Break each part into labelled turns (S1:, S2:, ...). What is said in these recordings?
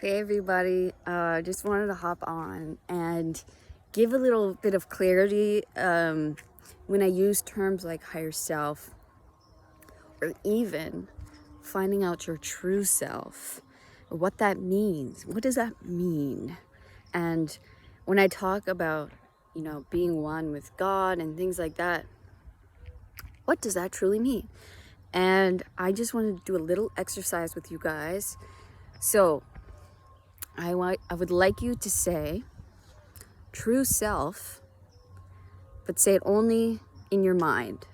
S1: Hey everybody, just wanted to hop on and give a little bit of clarity when I use terms like higher self or even finding out your true self, or what that means. What does that mean? And when I talk about, being one with God and things like that, what does that truly mean? And I just wanted to do a little exercise with you guys. So I would like you to say true self, but say it only in your mind.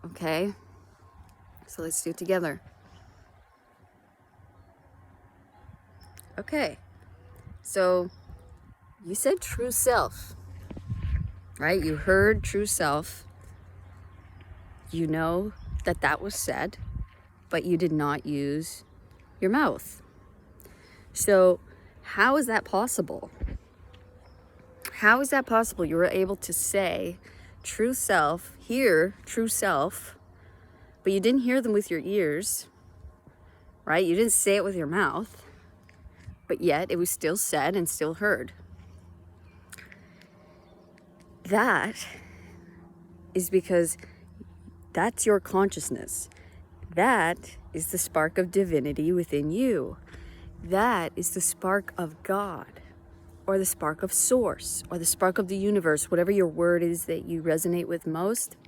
S1: Okay? So let's do it together. Okay. So you said true self, right? You heard true self. You know that that was said, but you did not use your mouth. So how is that possible? How is that possible? You were able to say true self, hear true self, but you didn't hear them with your ears, right? You didn't say it with your mouth, but yet it was still said and still heard. That is because that's your consciousness. That is the spark of divinity within you. That is the spark of God, or the spark of source, or the spark of the universe, whatever your word is that you resonate with most.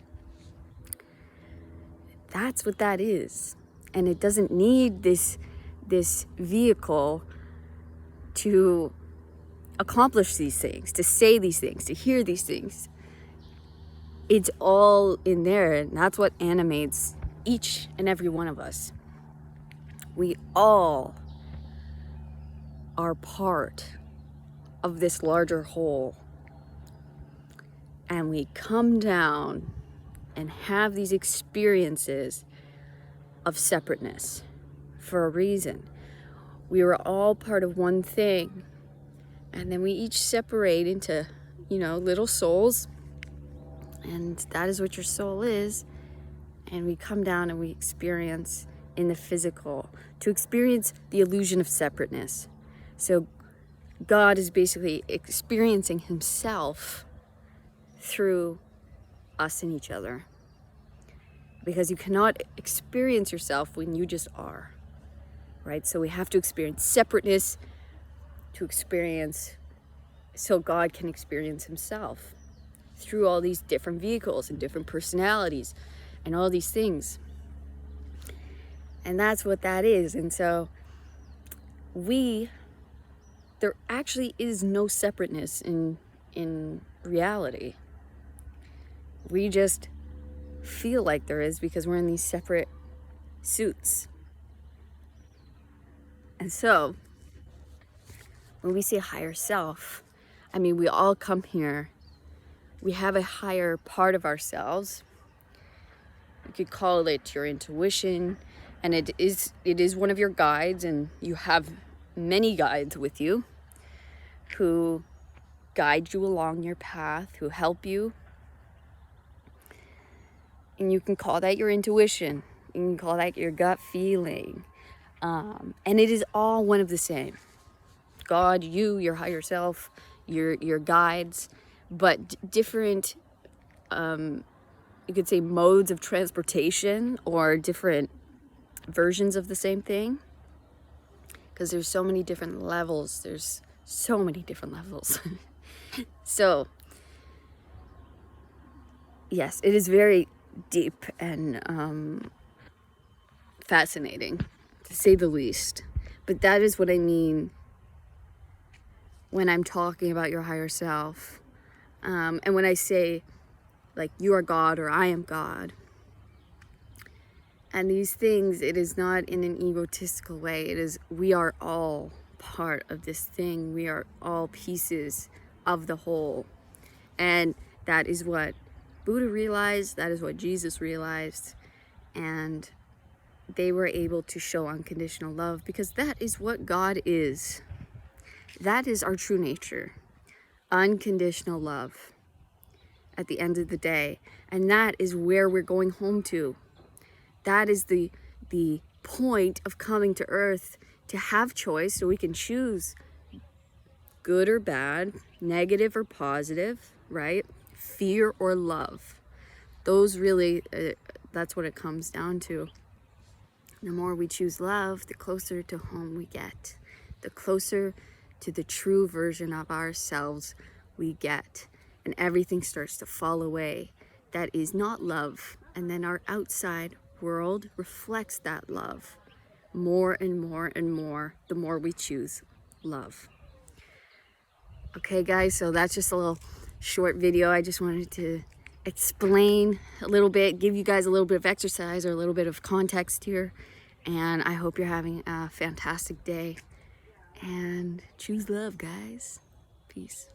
S1: That's what that is. And it doesn't need this vehicle to accomplish these things, to say these things, to hear these things. It's all in there, and that's what animates each and every one of us. We all are part of this larger whole, and we come down and have these experiences of separateness for a reason. We were all part of one thing, and then we each separate into, little souls, and that is what your soul is. And we come down and we experience in the physical to experience the illusion of separateness. So God is basically experiencing himself through us and each other, because you cannot experience yourself when you just are, right? So we have to experience separateness to experience, so God can experience himself through all these different vehicles and different personalities and all these things. And that's what that is. And so there actually is no separateness in reality. We just feel like there is because we're in these separate suits. And so when we say higher self, we all come here. We have a higher part of ourselves. You could call it your intuition, and it is one of your guides, and you have many guides with you who guide you along your path, who help you. And you can call that your intuition. You can call that your gut feeling. And it is all one of the same. God, you, your higher self, your guides, but different, you could say, modes of transportation, or different versions of the same thing. Because there's so many different levels. There's so many different levels. So, yes, it is very deep and fascinating, to say the least. But that is what I mean when I'm talking about your higher self. And when I say, like, you are God or I am God. And these things, it is not in an egotistical way. It is, we are all part of this thing. We are all pieces of the whole. And that is what Buddha realized. That is what Jesus realized. And they were able to show unconditional love, because that is what God is. That is our true nature. Unconditional love at the end of the day. And that is where we're going home to. That is the point of coming to earth, to have choice, so we can choose good or bad, negative or positive, right? Fear or love. Those really, that's what it comes down to. The more we choose love, the closer to home we get. The closer to the true version of ourselves we get. And everything starts to fall away that is not love. And then our outside world reflects that love more and more and more, the more we choose love. Okay guys, so that's just a little short video. I just wanted to explain a little bit, give you guys a little bit of exercise or a little bit of context here. And I hope you're having a fantastic day. And choose love, guys. Peace.